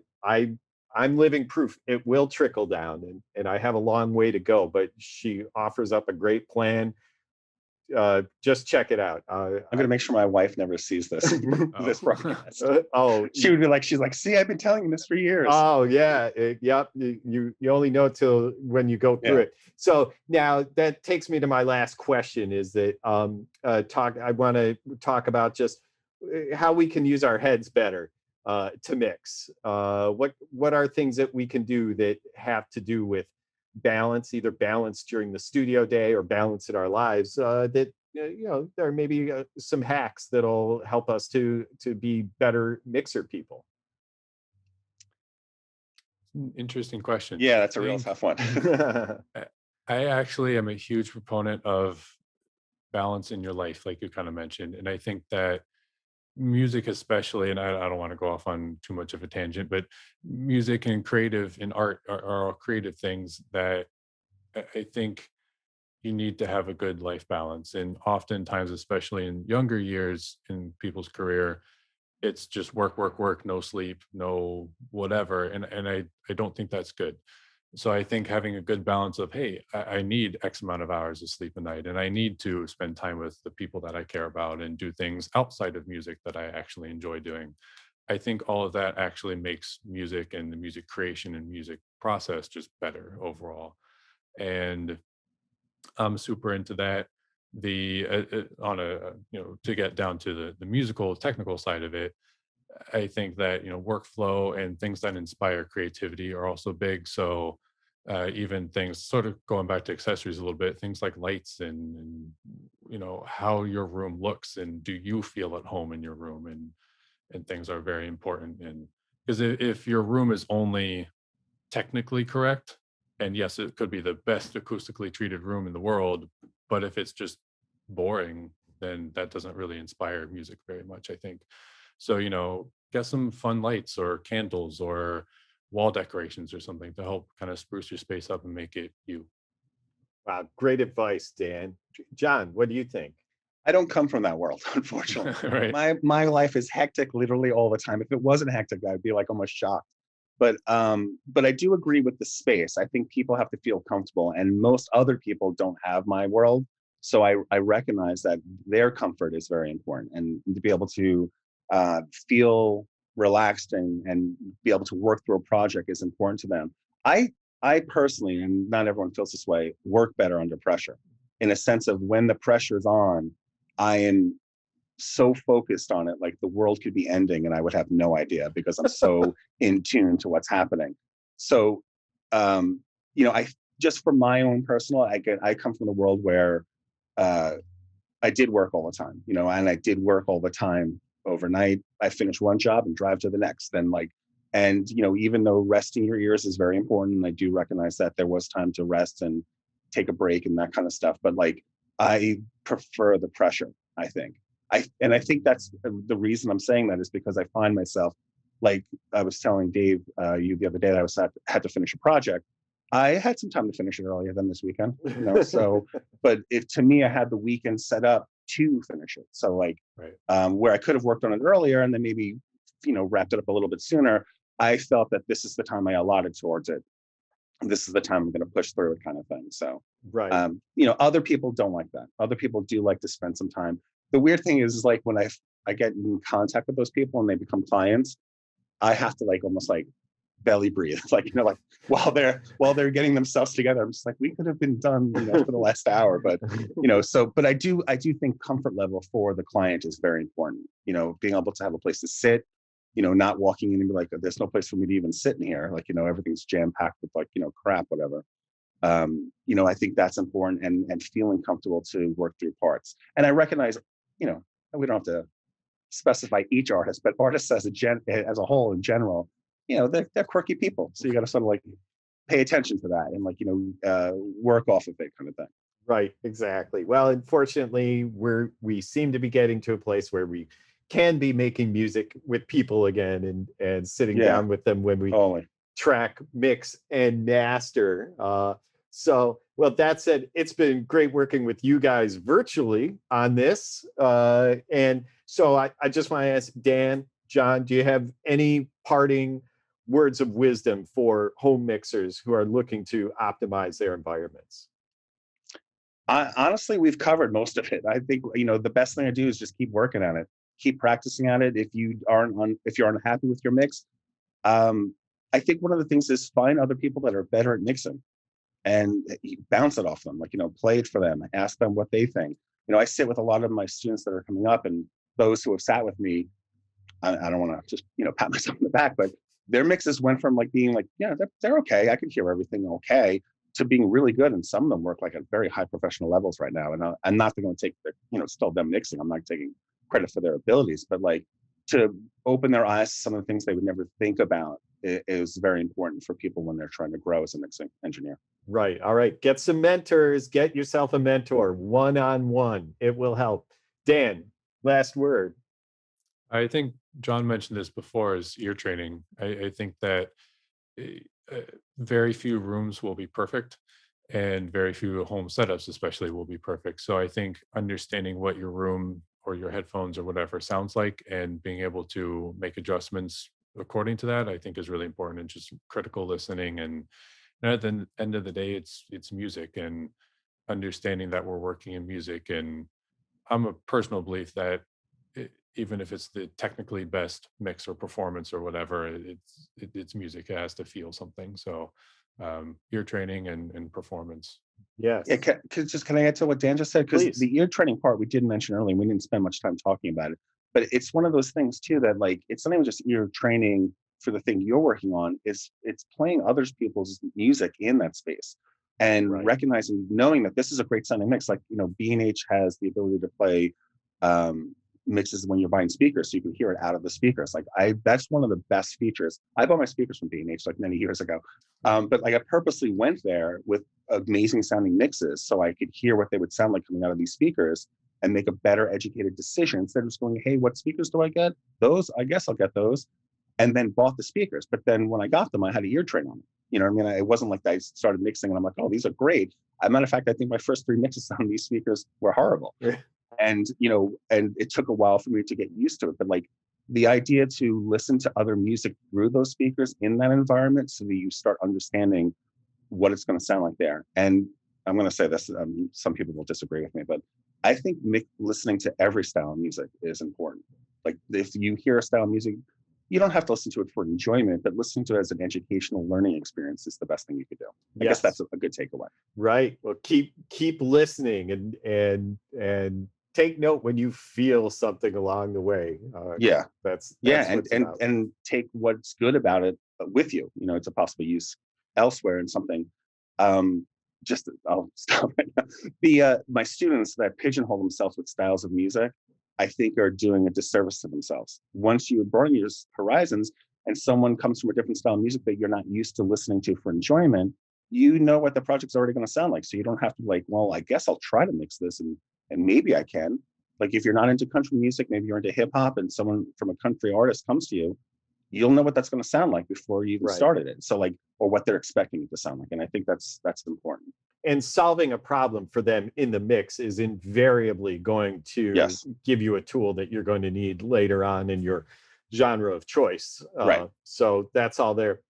Speaker 1: I'm living proof it will trickle down, and I have a long way to go. But she offers up a great plan. Just check it out.
Speaker 3: I'm gonna make sure my wife never sees this this broadcast. She would be like, she's like, see, I've been telling you this for years.
Speaker 1: Oh yeah, yep. You only know till when you go through it. So now that takes me to my last question: is that I want to talk about just how we can use our heads better to mix. What are things that we can do that have to do with balance, either balance during the studio day or balance in our lives, that there may be some hacks that'll help us to be better mixer people.
Speaker 2: Interesting question.
Speaker 3: Yeah, that's a real tough one.
Speaker 2: I actually am a huge proponent of balance in your life, like you kind of mentioned. And I think that music especially, and I don't want to go off on too much of a tangent, but music and creative and art are all creative things that I think you need to have a good life balance. And oftentimes, especially in younger years in people's career, it's just work, work, work, no sleep, no whatever. And I don't think that's good. So I think having a good balance of, hey, I need X amount of hours of sleep a night, and I need to spend time with the people that I care about and do things outside of music that I actually enjoy doing. I think all of that actually makes music and the music creation and music process just better overall. And I'm super into that. The on a to get down to the musical technical side of it, I think that workflow and things that inspire creativity are also big. So even things sort of going back to accessories a little bit, things like lights and how your room looks and do you feel at home in your room, and things are very important. And because if your room is only technically correct, and yes, it could be the best acoustically treated room in the world, but if it's just boring, then that doesn't really inspire music very much, I think. So, get some fun lights or candles or wall decorations or something to help kind of spruce your space up and make it you.
Speaker 1: Wow, great advice, Dan. John, what do you think?
Speaker 3: I don't come from that world, unfortunately.
Speaker 2: Right.
Speaker 3: My life is hectic literally all the time. If it wasn't hectic, I'd be like almost shocked. But I do agree with the space. I think people have to feel comfortable, and most other people don't have my world. So I recognize that their comfort is very important, and to be able to feel relaxed and be able to work through a project is important to them. I personally, and not everyone feels this way, work better under pressure, in a sense of when the pressure's on, I am so focused on it, like the world could be ending and I would have no idea because I'm so in tune to what's happening. So, I just for my own personal, I come from the world where I did work all the time, and I did work all the time overnight. I finish one job and drive to the next. Then And, even though resting your ears is very important, I do recognize that there was time to rest and take a break and that kind of stuff. But like, I prefer the pressure, I think. I think that's the reason I'm saying that is because I find myself, like I was telling Dave, you the other day that had to finish a project. I had some time to finish it earlier than this weekend, so, but if to me, I had the weekend set up to finish it. So like,
Speaker 2: Right.
Speaker 3: where I could have worked on it earlier and then maybe, wrapped it up a little bit sooner, I felt that this is the time I allotted towards it. This is the time I'm going to push through it, kind of thing. So,
Speaker 1: Right.
Speaker 3: other people don't like that. Other people do like to spend some time. The weird thing is like when I get in contact with those people and they become clients, I have to like almost like belly breathe, like like while they're getting themselves together. I'm just like, we could have been done, for the last hour, but so. But I do think comfort level for the client is very important. Being able to have a place to sit, not walking in and be like, there's no place for me to even sit in here. Like, everything's jam packed with like, crap, whatever. I think that's important, and feeling comfortable to work through parts. And I recognize, we don't have to specify each artist, but artists as a whole in general, they're quirky people. So you got to sort of like pay attention to that and like, work off of it, kind of thing.
Speaker 1: Right, exactly. Well, unfortunately, we seem to be getting to a place where we can be making music with people again, and sitting
Speaker 3: Yeah,
Speaker 1: down with them when we
Speaker 3: totally.
Speaker 1: track, mix, and master. So, well, that said, it's been great working with you guys virtually on this. And so I just want to ask Dan, John, do you have any parting words of wisdom for home mixers who are looking to optimize their environments?
Speaker 3: Honestly, we've covered most of it. I think, the best thing to do is just keep working on it, keep practicing at it. If you're unhappy with your mix, I think one of the things is find other people that are better at mixing and you bounce it off them, like, play it for them, ask them what they think. I sit with a lot of my students that are coming up, and those who have sat with me, I don't want to just, pat myself on the back, but their mixes went from like being like, yeah, they're okay, I can hear everything okay, to being really good. And some of them work like at very high professional levels right now. And I'm not going to take their, still them mixing. I'm not taking credit for their abilities, but like to open their eyes to some of the things they would never think about is very important for people when they're trying to grow as a mixing engineer.
Speaker 1: Right. All right. Get some mentors. Get yourself a mentor one-on-one. It will help. Dan, last word.
Speaker 2: I think John mentioned this before, is ear training. I think that very few rooms will be perfect, and very few home setups especially will be perfect. So I think understanding what your room or your headphones or whatever sounds like and being able to make adjustments according to that, I think is really important, and just critical listening. And at the end of the day, it's music, and understanding that we're working in music. And I'm a personal belief that even if it's the technically best mix or performance or whatever, it's music. It has to feel something. So ear training and performance.
Speaker 1: Yes.
Speaker 3: Yeah, can I add to what Dan just said? Because
Speaker 1: Please.
Speaker 3: the ear training part we didn't mention earlier, we didn't spend much time talking about it. But it's one of those things too that like it's not even just ear training for the thing you're working on. It's playing others people's music in that space and
Speaker 1: Right.
Speaker 3: recognizing, knowing that this is a great sounding mix. Like B&H has the ability to play mixes when you're buying speakers, so you can hear it out of the speakers. Like that's one of the best features. I bought my speakers from B&H like many years ago, but like I purposely went there with amazing sounding mixes so I could hear what they would sound like coming out of these speakers and make a better educated decision instead of just going, hey, what speakers do I get? Those, I guess I'll get those. And then bought the speakers. But then when I got them, I had a ear train on them. You know what I mean? It wasn't like I started mixing and I'm like, oh, these are great. As a matter of fact, I think my first 3 mixes on these speakers were horrible. And, and it took a while for me to get used to it. But like the idea to listen to other music through those speakers in that environment so that you start understanding what it's going to sound like there. And I'm going to say this, some people will disagree with me, but I think listening to every style of music is important. Like if you hear a style of music, you don't have to listen to it for enjoyment, but listening to it as an educational learning experience is the best thing you could do. I guess that's a good takeaway.
Speaker 1: Right. Well, keep listening and take note when you feel something along the way. That's
Speaker 3: and take what's good about it with you. It's a possible use elsewhere in something. I'll stop right now. My students that pigeonhole themselves with styles of music, I think are doing a disservice to themselves. Once you broaden your horizons, and someone comes from a different style of music that you're not used to listening to for enjoyment, you know what the project's already going to sound like. So you don't have to like, well, I guess I'll try to mix this and maybe I can. Like if you're not into country music, maybe you're into hip hop and someone from a country artist comes to you, you'll know what that's going to sound like before you even started it. So like, or what they're expecting it to sound like. And I think that's important.
Speaker 1: And solving a problem for them in the mix is invariably going to give you a tool that you're going to need later on in your genre of choice. So that's all there.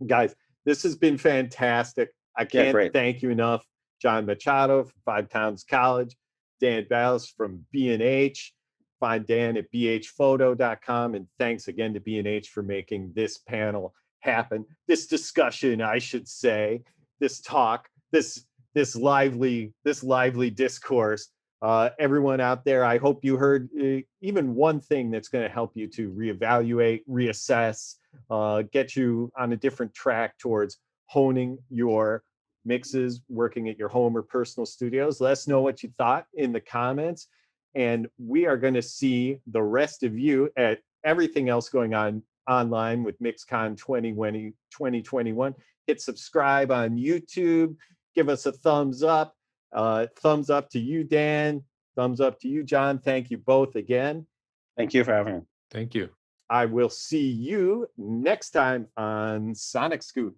Speaker 1: Guys, this has been fantastic. I can't thank you enough. John Machado from Five Towns College, Dan Ballas from B&H. Find Dan at bhphoto.com. And thanks again to B&H for making this panel happen. This discussion, I should say, this talk, this lively discourse. Everyone out there, I hope you heard even one thing that's going to help you to reevaluate, reassess, get you on a different track towards honing your mixes, working at your home or personal studios. Let us know what you thought in the comments. And we are going to see the rest of you at everything else going on online with MixCon 2021. Hit subscribe on YouTube. Give us a thumbs up. Thumbs up to you, Dan. Thumbs up to you, John. Thank you both again.
Speaker 3: Thank you for having me.
Speaker 2: Thank you.
Speaker 1: I will see you next time on Sonic Scoop.